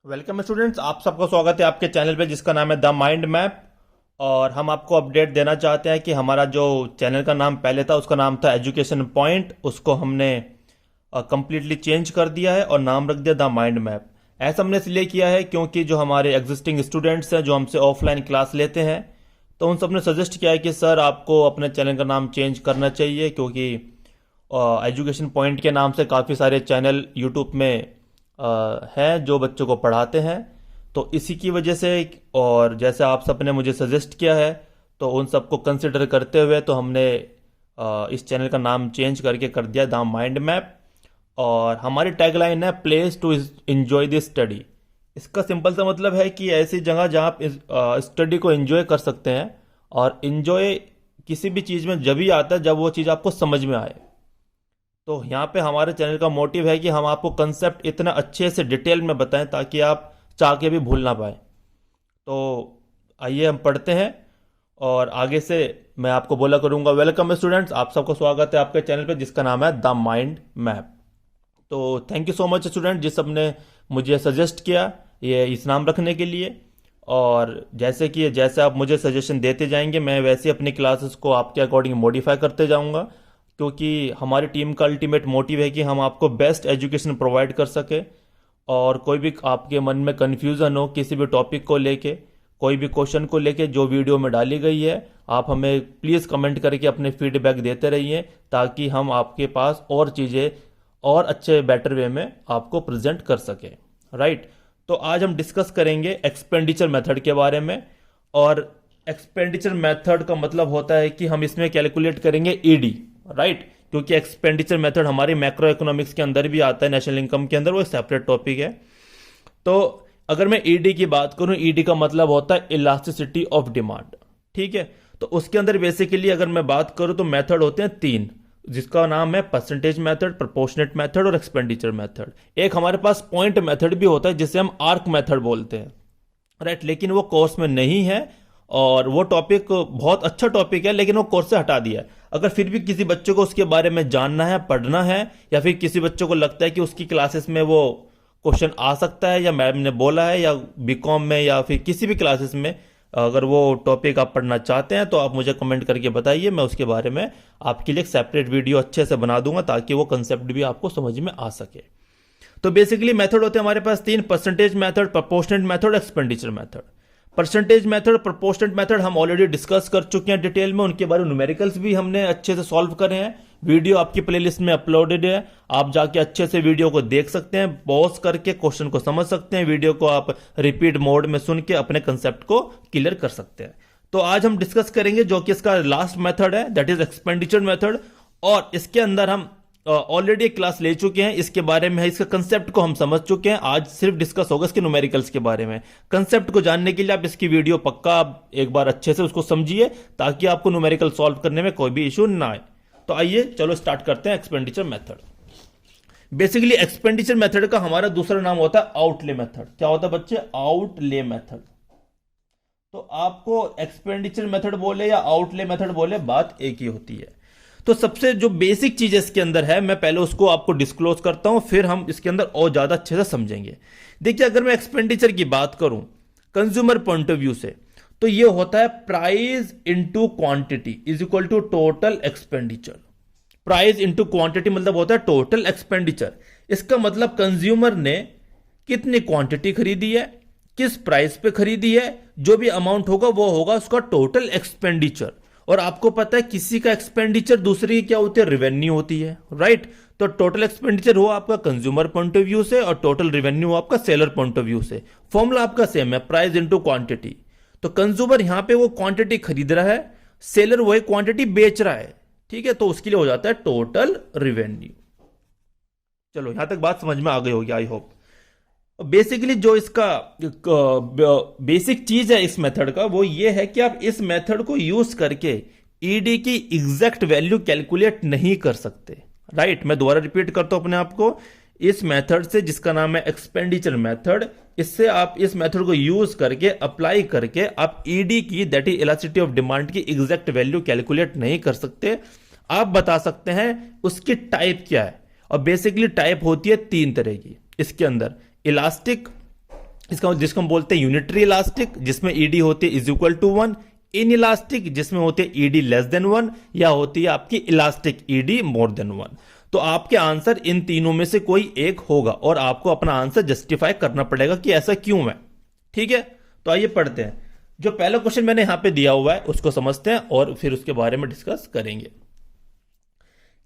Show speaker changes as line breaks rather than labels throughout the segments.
Welcome students, आप सबका स्वागत है आपके चैनल पे जिसका नाम है द माइंड मैप। और हम आपको अपडेट देना चाहते हैं कि हमारा जो चैनल का नाम पहले था उसका नाम था एजुकेशन पॉइंट, उसको हमने कम्प्लीटली चेंज कर दिया है और नाम रख दिया द माइंड मैप। ऐसा हमने इसलिए किया है क्योंकि जो हमारे एग्जिस्टिंग स्टूडेंट्स हैं जो हमसे ऑफलाइन क्लास लेते हैं, तो उन सब ने सजेस्ट किया है कि सर आपको अपने चैनल का नाम चेंज करना चाहिए, क्योंकि एजुकेशन पॉइंट के नाम से काफ़ी सारे चैनल यूट्यूब में हैं जो बच्चों को पढ़ाते हैं। तो इसी की वजह से, और जैसे आप सब ने मुझे सजेस्ट किया है, तो उन सबको कंसिडर करते हुए तो हमने इस चैनल का नाम चेंज करके कर दिया द माइंड मैप। और हमारी टैगलाइन है place to enjoy this study. इसका सिंपल सा मतलब है कि ऐसी जगह जहाँ आप स्टडी को एंजॉय कर सकते हैं, और एंजॉय किसी भी चीज़ में जब ही आता है जब वो चीज़ आपको समझ में आए। तो यहाँ पे हमारे चैनल का मोटिव है कि हम आपको कंसेप्ट इतना अच्छे से डिटेल में बताएं ताकि आप चाह के भी भूल ना पाए। तो आइए हम पढ़ते हैं, और आगे से मैं आपको बोला करूँगा वेलकम स्टूडेंट्स, आप सबको स्वागत है आपके चैनल पे जिसका नाम है द माइंड मैप। तो thank you so much student जिस सबने मुझे सजेस्ट किया ये इस नाम रखने के लिए। और जैसे आप मुझे सजेशन देते जाएंगे मैं वैसे अपनी क्लासेस को आपके अकॉर्डिंग मॉडिफाई करते जाऊंगा, क्योंकि हमारी टीम का अल्टीमेट मोटिव है कि हम आपको बेस्ट एजुकेशन प्रोवाइड कर सके। और कोई भी आपके मन में कन्फ्यूज़न हो किसी भी टॉपिक को लेके, कोई भी क्वेश्चन को लेके जो वीडियो में डाली गई है, आप हमें प्लीज़ कमेंट करके अपने फीडबैक देते रहिए ताकि हम आपके पास और चीज़ें और अच्छे बेटर वे में आपको प्रेजेंट कर सकें। राइट, तो आज हम डिस्कस करेंगे एक्सपेंडिचर मेथड के बारे में। और एक्सपेंडिचर मेथड का मतलब होता है कि हम इसमें कैलकुलेट करेंगे ईडी। राइट, क्योंकि एक्सपेंडिचर मेथड हमारी मैक्रो इकोनॉमिक्स के अंदर भी आता है, नेशनल इनकम के अंदर, वो एक सेपरेट टॉपिक है। तो अगर मैं ईडी की बात करूं, ईडी का मतलब होता है इलास्टिसिटी ऑफ डिमांड। ठीक है, तो उसके अंदर बेसिकली अगर मैं बात करूं तो मेथड होते हैं तीन, जिसका नाम है परसेंटेज मेथड, प्रोपोर्शनेट मेथड और एक्सपेंडिचर मेथड। एक हमारे पास पॉइंट मेथड भी होता है जिसे हम आर्क मेथड बोलते हैं। राइट, लेकिन वो कोर्स में नहीं है, और वो टॉपिक बहुत अच्छा टॉपिक है लेकिन वो कोर्स से हटा दिया है। अगर फिर भी किसी बच्चे को उसके बारे में जानना है, पढ़ना है, या फिर किसी बच्चे को लगता है कि उसकी क्लासेस में वो क्वेश्चन आ सकता है, या मैम ने बोला है, या बीकॉम में, या फिर किसी भी क्लासेस में अगर वो टॉपिक आप पढ़ना चाहते हैं, तो आप मुझे कमेंट करके बताइए, मैं उसके बारे में आपके लिए एक सेपरेट वीडियो अच्छे से बना दूंगा ताकि वो कंसेप्ट भी आपको समझ में आ सके। तो बेसिकली मेथड होते हैं हमारे पास तीन, percentage method, proportionate method, expenditure method. Percentage method, proportionate method हम ऑलरेडी डिस्कस कर चुके हैं डिटेल में, उनके बारे में न्यूमेरिकल्स भी हमने अच्छे से सॉल्व करे हैं। वीडियो आपकी प्लेलिस्ट में अपलोडेड है, आप जाके अच्छे से वीडियो को देख सकते हैं, पॉज करके क्वेश्चन को समझ सकते हैं, वीडियो को आप रिपीट मोड में सुन के अपने कंसेप्ट को क्लियर कर सकते हैं। तो आज हम डिस्कस करेंगे जो कि इसका लास्ट मेथड है, दैट इज एक्सपेंडिचर मेथड। और इसके अंदर हम ऑलरेडी एक क्लास ले चुके हैं, इसके बारे में है, इसका कंसेप्ट को हम समझ चुके हैं। आज सिर्फ डिस्कस होगा इसके न्यूमेरिकल्स के बारे में। कंसेप्ट को जानने के लिए आप इसकी वीडियो पक्का एक बार अच्छे से उसको समझिए ताकि आपको न्यूमेरिकल सॉल्व करने में कोई भी इशू ना आए। तो आइए चलो स्टार्ट करते हैं expenditure method. Basically expenditure method का हमारा दूसरा नाम होता है आउटले मेथड। क्या होता है बच्चे? Outlay method. तो आपको एक्सपेंडिचर मेथड बोले या आउटले मेथड बोले, बात एक ही होती है। तो सबसे जो बेसिक चीज इसके अंदर है, मैं पहले उसको आपको डिस्क्लोज करता हूं, फिर हम इसके अंदर और ज्यादा अच्छे से समझेंगे। देखिए, अगर मैं एक्सपेंडिचर की बात करूं कंज्यूमर पॉइंट ऑफ व्यू से, तो ये होता है price into quantity is equal to total expenditure. Price into quantity मतलब होता है टोटल एक्सपेंडिचर। इसका मतलब कंज्यूमर ने कितनी क्वांटिटी खरीदी है, किस प्राइस पे खरीदी है, जो भी अमाउंट होगा वो होगा उसका टोटल एक्सपेंडिचर। और आपको पता है किसी का एक्सपेंडिचर दूसरी क्या होती है? रेवेन्यू होती है। राइट, तो टोटल एक्सपेंडिचर हुआ आपका कंज्यूमर पॉइंट ऑफ व्यू से और टोटल रेवेन्यू हुआ आपका सेलर पॉइंट ऑफ व्यू से। फॉर्मूला आपका सेम है, प्राइस इंटू क्वांटिटी। तो कंज्यूमर यहां पे वो क्वांटिटी खरीद रहा है, सेलर वही क्वांटिटी बेच रहा है। ठीक है, तो उसके लिए हो जाता है टोटल रेवेन्यू। चलो यहां तक बात समझ में आ गई होगी आई होप। बेसिकली जो इसका बेसिक चीज है इस मेथड का वो ये है कि आप इस मेथड को यूज करके ईडी की एग्जैक्ट वैल्यू कैलकुलेट नहीं कर सकते। राइट, मैं दोबारा रिपीट करता हूं अपने आप को। इस मेथड से, जिसका नाम है एक्सपेंडिचर मेथड, इससे आप इस मेथड को यूज करके अप्लाई करके आप ईडी की, that is elasticity of demand की एग्जैक्ट वैल्यू कैलकुलेट नहीं कर सकते। आप बता सकते हैं उसकी टाइप क्या है, और बेसिकली टाइप होती है तीन तरह की इसके अंदर, इलास्टिक, इसका जिसको हम बोलते हैं यूनिटरी इलास्टिक, जिसमें ईडी होती है is equal to 1, inelastic जिसमें होती है ईडी लेस देन 1, या होती है आपकी इलास्टिक ईडी मोर देन 1। तो आपके आंसर इन तीनों में से कोई एक होगा और आपको अपना आंसर जस्टिफाई करना पड़ेगा कि ऐसा क्यों है। ठीक है, तो आइए पढ़ते हैं। जो पहला क्वेश्चन मैंने यहां पे दिया हुआ है उसको समझते हैं और फिर उसके बारे में डिस्कस करेंगे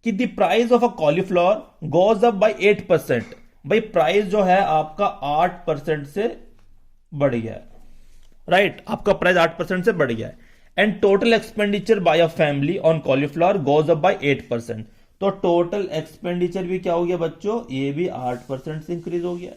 कि the price of a cauliflower goes up by 8%। भाई प्राइस जो है आपका 8% से बढ़ गया है, राइट, आपका प्राइस 8% से बढ़ गया है। And total expenditure bye a family on cauliflower goes up by 8%। तो टोटल एक्सपेंडिचर भी क्या हो गया बच्चों, ये भी 8% से इंक्रीज हो गया।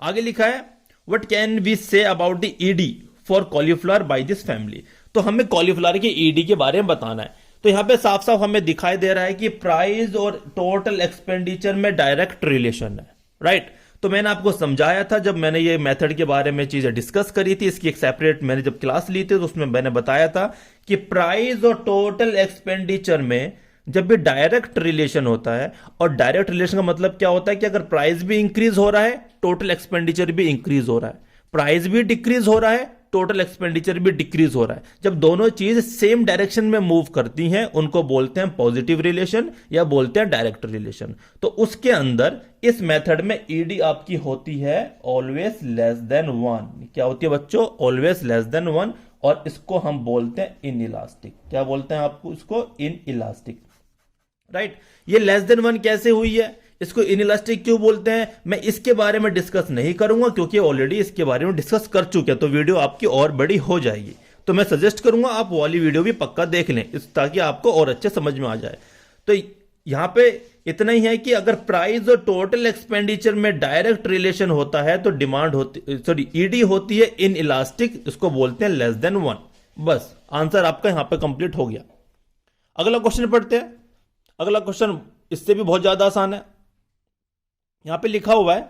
आगे लिखा है what can we say about the ED for cauliflower by this family. तो हमें कॉलीफ्लावर के ईडी के बारे में बताना है। तो यहां पे साफ साफ हमें दिखाई दे रहा है कि प्राइस और टोटल एक्सपेंडिचर में डायरेक्ट रिलेशन है, राइट। तो मैंने आपको समझाया था जब मैंने ये मेथड के बारे में चीजें डिस्कस करी थी, इसकी एक सेपरेट मैंने जब क्लास ली थी तो उसमें मैंने बताया था कि प्राइस और टोटल एक्सपेंडिचर में जब भी डायरेक्ट रिलेशन होता है, और डायरेक्ट रिलेशन का मतलब क्या होता है कि अगर प्राइस भी इंक्रीज हो रहा है टोटल एक्सपेंडिचर भी इंक्रीज हो रहा है, प्राइस भी डिक्रीज हो रहा है टोटल एक्सपेंडिचर भी डिक्रीज हो रहा है, जब दोनों चीज सेम डायरेक्शन में मूव करती हैं उनको बोलते हैं पॉजिटिव रिलेशन या बोलते हैं डायरेक्ट रिलेशन। तो उसके अंदर इस मेथड में ईडी आपकी होती है ऑलवेज लेस देन 1। क्या होती है बच्चों, ऑलवेज लेस देन 1, और इसको हम बोलते हैं इन इलास्टिक। क्या बोलते हैं आपको इसको, इन इलास्टिक, राइट। ये लेस देन 1 कैसे हुई है, इसको इनइलास्टिक क्यों बोलते हैं, मैं इसके बारे में डिस्कस नहीं करूंगा क्योंकि ऑलरेडी इसके बारे में डिस्कस कर चुके हैं, तो वीडियो आपकी और बड़ी हो जाएगी। तो मैं सजेस्ट करूंगा आप वो वाली वीडियो भी पक्का देख लें ताकि आपको और अच्छे समझ में आ जाए। तो यहां पे इतना ही है कि अगर प्राइस और टोटल एक्सपेंडिचर में डायरेक्ट रिलेशन होता है तो डिमांड होती, सॉरी, ईडी होती है इन इलास्टिक, इसको बोलते हैं लेस देन 1। बस आंसर आपका यहां पे कंप्लीट हो गया। अगला क्वेश्चन पढ़ते हैं। अगला क्वेश्चन इससे भी बहुत ज्यादा आसान है। यहां पे लिखा हुआ है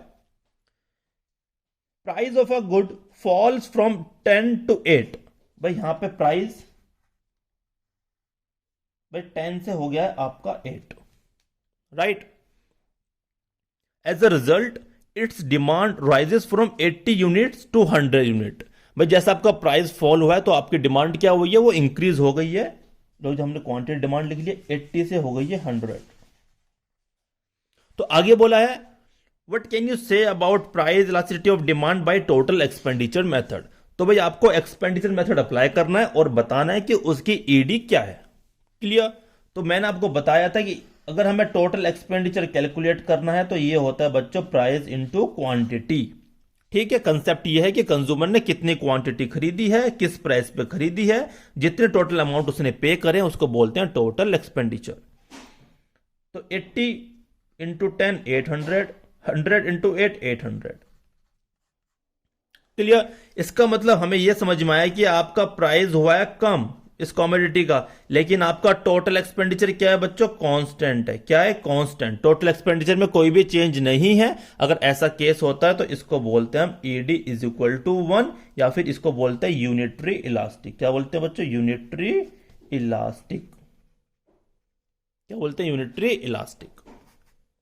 price of a good falls from 10 to 8। भाई यहां पे प्राइस भाई 10 से हो गया है आपका 8, right. As a result it's demand rises from 80 units to 100 unit. भाई जैसा आपका प्राइस फॉल हुआ है तो आपकी डिमांड क्या हुई है, वो इंक्रीज हो गई है। जो हमने क्वांटिटी डिमांड लिख लिया 80 से हो गई है 100। तो आगे बोला है what can you say about price elasticity of demand by total expenditure method. तो भाई आपको एक्सपेंडिचर मेथड अप्लाई करना है और बताना है कि उसकी ईडी क्या है। क्लियर। तो मैंने आपको बताया था कि अगर हमें टोटल एक्सपेंडिचर कैलकुलेट करना है तो ये होता है बच्चों प्राइस इनटू क्वांटिटी। ठीक है, कंसेप्ट ये है कि कंज्यूमर ने कितनी क्वांटिटी खरीदी है, किस प्राइस पे खरीदी है, जितने टोटल अमाउंट उसने पे करे उसको बोलते हैं टोटल एक्सपेंडिचर। तो 80 इंटू 10 800, 100 इंटू 8 800। क्लियर। इसका मतलब हमें यह समझ में आया कि आपका प्राइस हुआ है कम इस कॉमोडिटी का, लेकिन आपका टोटल एक्सपेंडिचर क्या है बच्चों, कांस्टेंट है। क्या है, कांस्टेंट। टोटल एक्सपेंडिचर में कोई भी चेंज नहीं है। अगर ऐसा केस होता है तो इसको बोलते हैं हम ईडी इज इक्वल टू 1, या फिर इसको बोलते हैं यूनिटरी इलास्टिक। क्या बोलते हैं बच्चों, यूनिटरी इलास्टिक। क्या बोलते हैं, यूनिटरी इलास्टिक।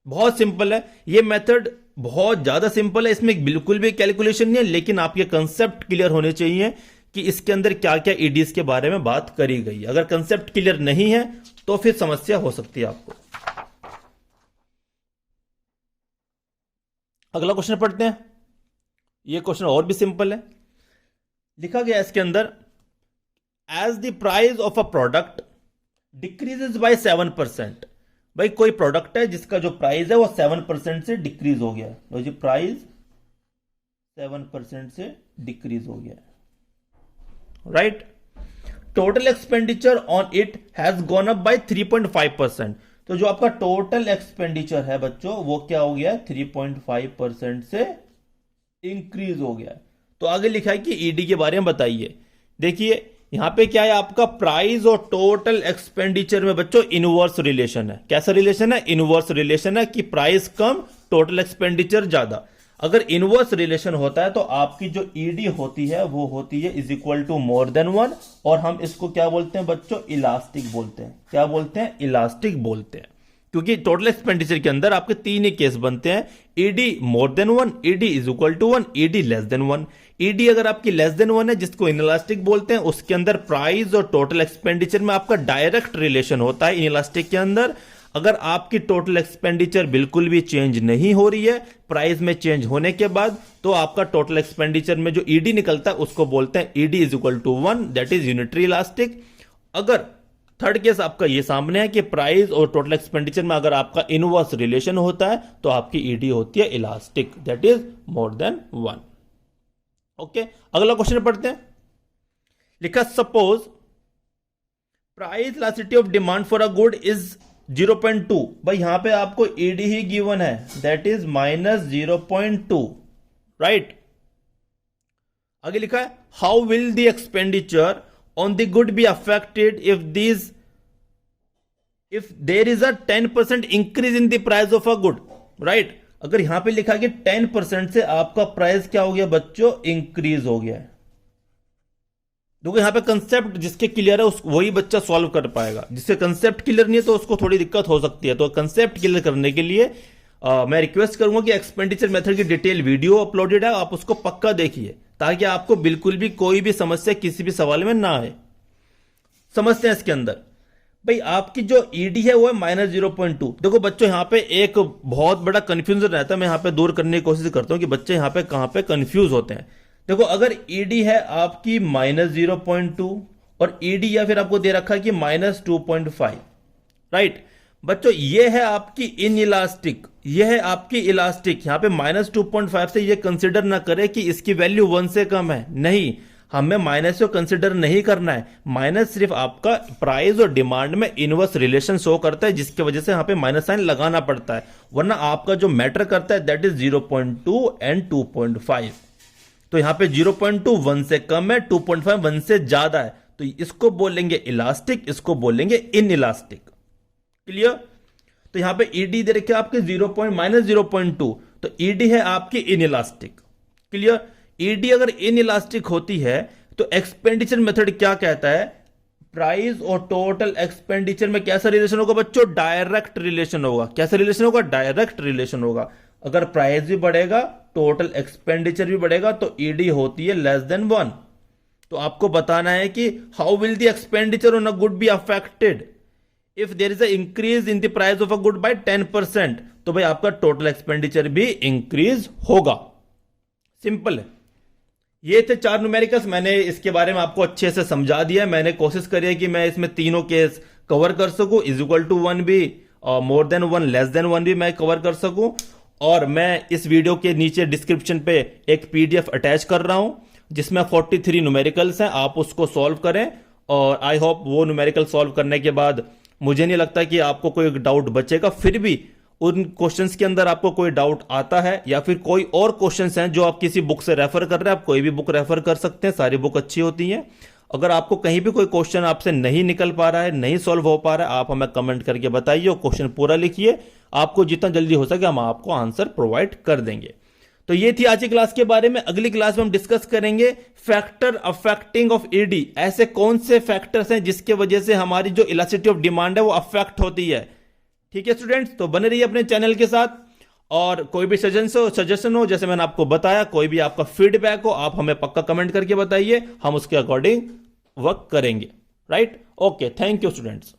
बहुत सिंपल है ये मेथड, बहुत ज्यादा सिंपल है, इसमें बिल्कुल भी कैलकुलेशन नहीं है, लेकिन आपके कंसेप्ट क्लियर होने चाहिए कि इसके अंदर क्या क्या ईडीज के बारे में बात करी गई है। अगर कंसेप्ट क्लियर नहीं है तो फिर समस्या हो सकती है आपको। अगला क्वेश्चन पढ़ते हैं। ये क्वेश्चन और भी सिंपल है। लिखा गया इसके अंदर as the price of a product decreases by 7%। भाई कोई प्रोडक्ट है जिसका जो प्राइस है वो 7% से डिक्रीज हो गया है, तो जी प्राइस 7% से डिक्रीज हो गया है, right. Total expenditure on it has gone up by 3.5%। तो जो आपका टोटल एक्सपेंडिचर है बच्चों वो क्या हो गया, 3.5% से इंक्रीज हो गया। तो आगे लिखा है कि ईडी के बारे में बताइए। देखिए यहां पे क्या है, आपका प्राइस और टोटल एक्सपेंडिचर में बच्चों इनवर्स रिलेशन है। कैसा रिलेशन है, इनवर्स रिलेशन है कि प्राइस कम टोटल एक्सपेंडिचर ज्यादा। अगर इनवर्स रिलेशन होता है तो आपकी जो ईडी होती है वो होती है is equal to more than 1, और हम इसको क्या बोलते हैं बच्चों, इलास्टिक बोलते हैं। क्या बोलते हैं, इलास्टिक बोलते हैं। क्योंकि टोटल एक्सपेंडिचर के अंदर आपके तीन ही केस बनते हैं, ED more than one, ED is equal to one, ED less than one. ED अगर आपकी लेस देन वन है, जिसको इनइलास्टिक बोलते हैं, उसके अंदर प्राइस और टोटल एक्सपेंडिचर में आपका डायरेक्ट रिलेशन होता है इनइलास्टिक के अंदर। अगर आपकी टोटल एक्सपेंडिचर बिल्कुल भी चेंज नहीं हो रही है प्राइस में चेंज होने के बाद, तो आपका टोटल एक्सपेंडिचर में जो ईडी निकलता है उसको बोलते हैं ED is equal to one, that is unitary elastic. अगर थर्ड केस आपका ये सामने है कि प्राइस और टोटल एक्सपेंडिचर में अगर आपका इनवर्स रिलेशन होता है तो आपकी ईडी होती है elastic, that is more than one. Okay, अगला क्वेश्चन पढ़ते हैं। लिखा suppose price elasticity of demand for a good is 0.2। भाई यहां पे आपको ईडी ही गिवन है, दैट इज -0.2, राइट। आगे लिखा है how will the expenditure on the good be affected if there is a 10% increase in the price of a good, right। अगर यहां पे लिखा कि 10% से आपका प्राइस क्या हो गया बच्चों, इंक्रीज हो गया है। देखो यहां पे कंसेप्ट जिसके क्लियर है वही बच्चा सॉल्व कर पाएगा, जिससे कंसेप्ट क्लियर नहीं है तो उसको थोड़ी दिक्कत हो सकती है। तो कंसेप्ट क्लियर करने के लिए मैं रिक्वेस्ट करूंगा कि एक्सपेंडिचर मेथड की डिटेल वीडियो अपलोडेड है, आप उसको पक्का देखिए ताकि आपको बिल्कुल भी कोई भी समस्या किसी भी सवाल में ना आए। समझते हैं इसके अंदर। भाई आपकी जो ईडी है वो है -0.2। देखो बच्चों यहां पे एक बहुत बड़ा कंफ्यूजन रहता है, मैं यहां पे दूर करने की कोशिश करता हूं कि बच्चे यहां पे कहां पे कंफ्यूज होते हैं। देखो अगर ईडी है आपकी -0.2 और ईडी या फिर आपको दे रखा है कि -2.5, राइट। बच्चों ये है आपकी इन इलास्टिक, ये है आपकी इलास्टिक। यहां पे -2.5 से ये कंसिडर ना करे कि इसकी वैल्यू 1 से कम है, नहीं, हमें माइनस को कंसिडर नहीं करना है। माइनस सिर्फ आपका प्राइस और डिमांड में इनवर्स रिलेशन शो करता है, जिसकी वजह से यहां पे माइनस साइन लगाना पड़ता है, वरना आपका जो मैटर करता है दैट इज 0.2 एंड 2.5। तो यहां पे 0.2 1 से कम है, 2.5 1 से ज्यादा है, तो इसको बोलेंगे इलास्टिक, इसको बोलेंगे इन इलास्टिक। क्लियर। तो यहां पे ईडी दे रखे आपके -0.2, तो ईडी है आपकी इन इलास्टिक। क्लियर। ईडी अगर इन इलास्टिक होती है तो एक्सपेंडिचर मेथड क्या कहता है, प्राइस और टोटल एक्सपेंडिचर में कैसा रिलेशन होगा बच्चों, डायरेक्ट रिलेशन होगा। कैसा रिलेशन होगा, डायरेक्ट रिलेशन होगा। अगर प्राइस भी बढ़ेगा टोटल एक्सपेंडिचर भी बढ़ेगा तो ईडी होती है लेस देन 1। तो आपको बताना है कि how will the expenditure on a good be affected if there is a increase in the price of a good by 10%, तो भाई आपका टोटल एक्सपेंडिचर भी इंक्रीज होगा। सिंपल है। ये थे 4 न्यूमेरिकल्स, मैंने इसके बारे में आपको अच्छे से समझा दिया। मैंने कोशिश करी है कि मैं इसमें तीनों केस कवर कर सकूं, इज इक्वल टू 1 भी और मोर देन 1 लेस देन 1 भी मैं कवर कर सकूं। और मैं इस वीडियो के नीचे डिस्क्रिप्शन पे एक पीडीएफ अटैच कर रहा हूं जिसमें 43 न्यूमेरिकल्स हैं, आप उसको सॉल्व करें। और आई होप वो न्यूमेरिकल सॉल्व करने के बाद मुझे नहीं लगता कि आपको कोई डाउट बचेगा। फिर भी उन क्वेश्चंस के अंदर आपको कोई डाउट आता है या फिर कोई और क्वेश्चंस हैं जो आप किसी बुक से रेफर कर रहे हैं, आप कोई भी बुक रेफर कर सकते हैं, सारी बुक अच्छी होती हैं। अगर आपको कहीं भी कोई क्वेश्चन आपसे नहीं निकल पा रहा है, नहीं सॉल्व हो पा रहा है, आप हमें कमेंट करके बताइए और क्वेश्चन पूरा लिखिए। आपको जितना जल्दी हो सके हम आपको आंसर प्रोवाइड कर देंगे। तो ये थी आज की क्लास के बारे में। अगली क्लास में हम डिस्कस करेंगे फैक्टर अफेक्टिंग ऑफ ईडी। ऐसे कौन से फैक्टर्स हैं जिसके वजह से हमारी जो इलास्टिसिटी ऑफ डिमांड है वो अफेक्ट होती है। ठीक है स्टूडेंट्स, तो बने रहिए अपने चैनल के साथ। और कोई भी सजेशन हो जैसे मैंने आपको बताया, कोई भी आपका फीडबैक हो, आप हमें पक्का कमेंट करके बताइए, हम उसके अकॉर्डिंग वर्क करेंगे। Right, okay, thank you students.